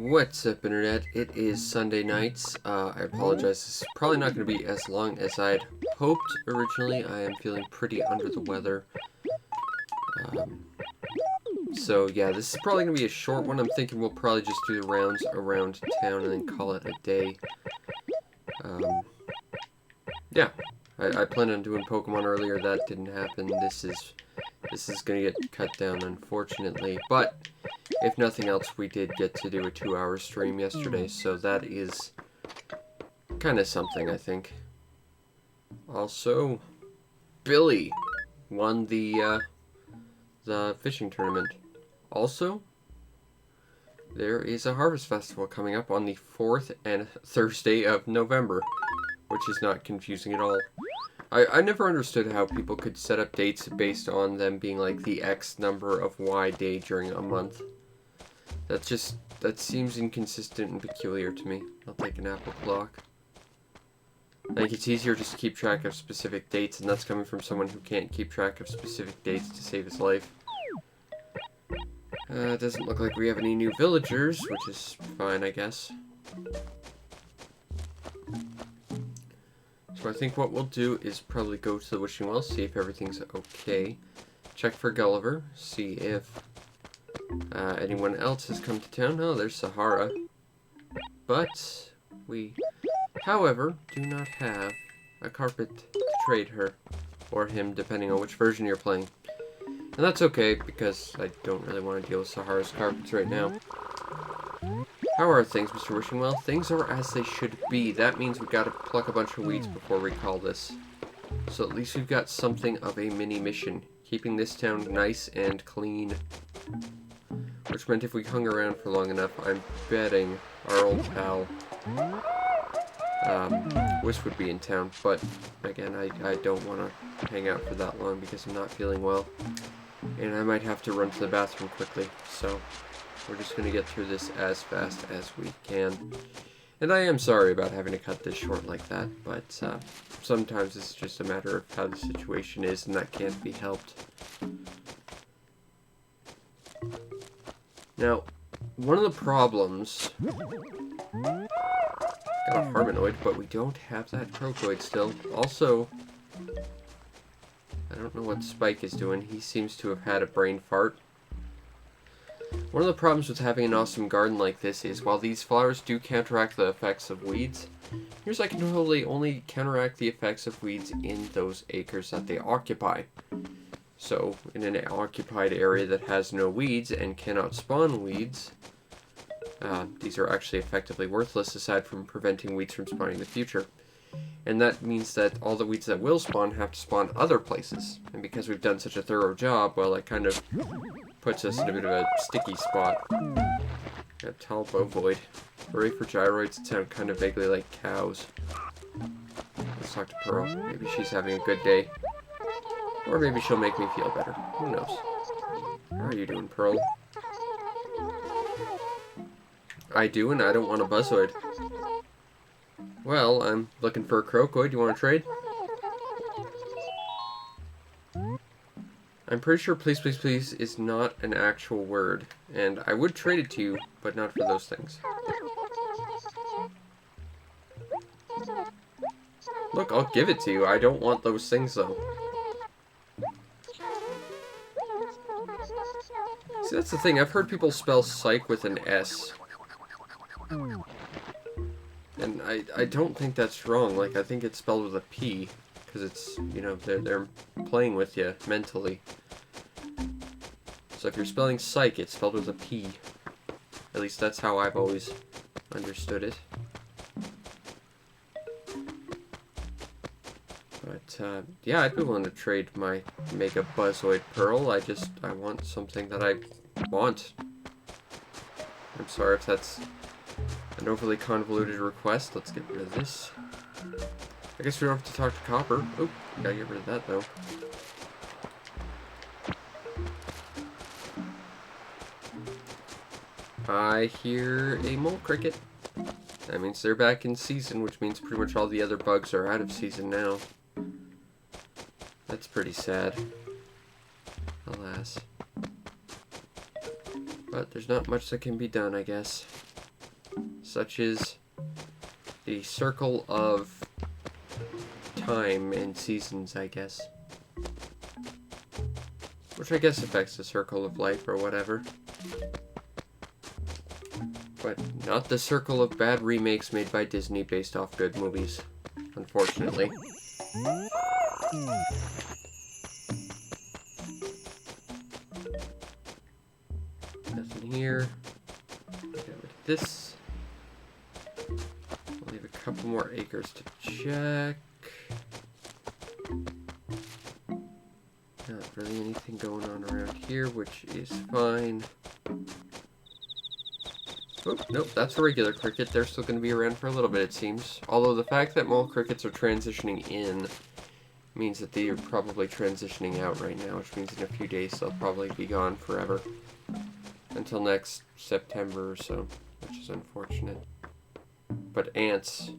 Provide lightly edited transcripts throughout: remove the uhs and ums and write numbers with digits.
What's up, Internet? It is Sunday nights. I apologize. This is probably not going to be as long as I'd hoped originally. I am feeling pretty under the weather. So yeah, this is probably going to be a short one. I'm thinking we'll probably just do the rounds around town and then call it a day. Yeah, I planned on doing Pokemon earlier. That didn't happen. This is going to get cut down, unfortunately. But if nothing else, we did get to do a 2-hour stream yesterday, so that is kind of something, I think. Also, Billy won the fishing tournament. Also, there is a Harvest Festival coming up on the 4th and Thursday of November, which is not confusing at all. I never understood how people could set up dates based on them being like the X number of Y day during a month. That seems inconsistent and peculiar to me. I'll take an apple block. I think it's easier just to keep track of specific dates, and that's coming from someone who can't keep track of specific dates to save his life. It doesn't look like we have any new villagers, which is fine, I guess. So I think what we'll do is probably go to the Wishing Well, see if everything's okay. Check for Gulliver, see if anyone else has come to town. Oh, there's Sahara. But we, however, do not have a carpet to trade her, or him, depending on which version you're playing. And that's okay, because I don't really want to deal with Sahara's carpets right now. How are things, Mr. Wishing Well? Things are as they should be. That means we've got to pluck a bunch of weeds before we call this. So at least we've got something of a mini mission, keeping this town nice and clean. Which meant if we hung around for long enough, I'm betting our old pal Wish would be in town. But again, I don't want to hang out for that long because I'm not feeling well. And I might have to run to the bathroom quickly, so we're just going to get through this as fast as we can. And I am sorry about having to cut this short like that, but sometimes it's just a matter of how the situation is, and that can't be helped. Now, one of the problems... Got a Harmonoid, but we don't have that Crocoid still. Also, I don't know what Spike is doing. He seems to have had a brain fart. One of the problems with having an awesome garden like this is, while these flowers do counteract the effects of weeds, here's I can totally only counteract the effects of weeds in those acres that they occupy. So, in an occupied area that has no weeds and cannot spawn weeds, these are actually effectively worthless aside from preventing weeds from spawning in the future. And that means that all the weeds that will spawn have to spawn other places. And because we've done such a thorough job, well, it kind of puts us in a bit of a sticky spot. Got tall bovoid. Hooray for gyroids that sound kind of vaguely like cows. Let's talk to Pearl. Maybe she's having a good day. Or maybe she'll make me feel better. Who knows? How are you doing, Pearl? I do, and I don't want a Buzzoid. Well, I'm looking for a Crocoid. You want to trade? I'm pretty sure please, please, please is not an actual word. And I would trade it to you, but not for those things. Look, I'll give it to you. I don't want those things, though. See, that's the thing. I've heard people spell psych with an S. And I don't think that's wrong. Like, I think it's spelled with a P. Because it's, you know, they're playing with you mentally. So if you're spelling psych, it's spelled with a P. At least that's how I've always understood it. But, yeah, I'd be willing to trade my Mega Buzzoid Pearl. I want something that I want. I'm sorry if that's an overly convoluted request. Let's get rid of this. I guess we don't have to talk to Copper. Oh, gotta get rid of that, though. I hear a mole cricket. That means they're back in season, which means pretty much all the other bugs are out of season now. That's pretty sad. Alas. But there's not much that can be done, I guess. such is the circle of time and seasons, I guess. Which I guess affects the circle of life or whatever. But not the circle of bad remakes made by Disney based off good movies, unfortunately. Nothing here. Get rid of this. I'll leave a couple more acres to check. Not really anything going on around here, which is fine. Oh, nope, that's a regular cricket. They're still going to be around for a little bit, it seems. Although the fact that mole crickets are transitioning in means that they are probably transitioning out right now, which means in a few days they'll probably be gone forever. Until next September or so, which is unfortunate. But ants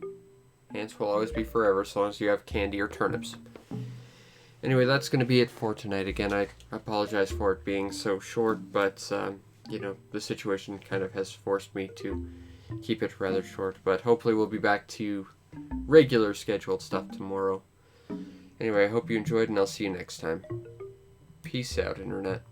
will always be forever as long as you have candy or turnips. Anyway, that's going to be it for tonight. Again, I apologize for it being so short, but, you know, the situation kind of has forced me to keep it rather short. But hopefully we'll be back to regular scheduled stuff tomorrow. Anyway, I hope you enjoyed, and I'll see you next time. Peace out, Internet.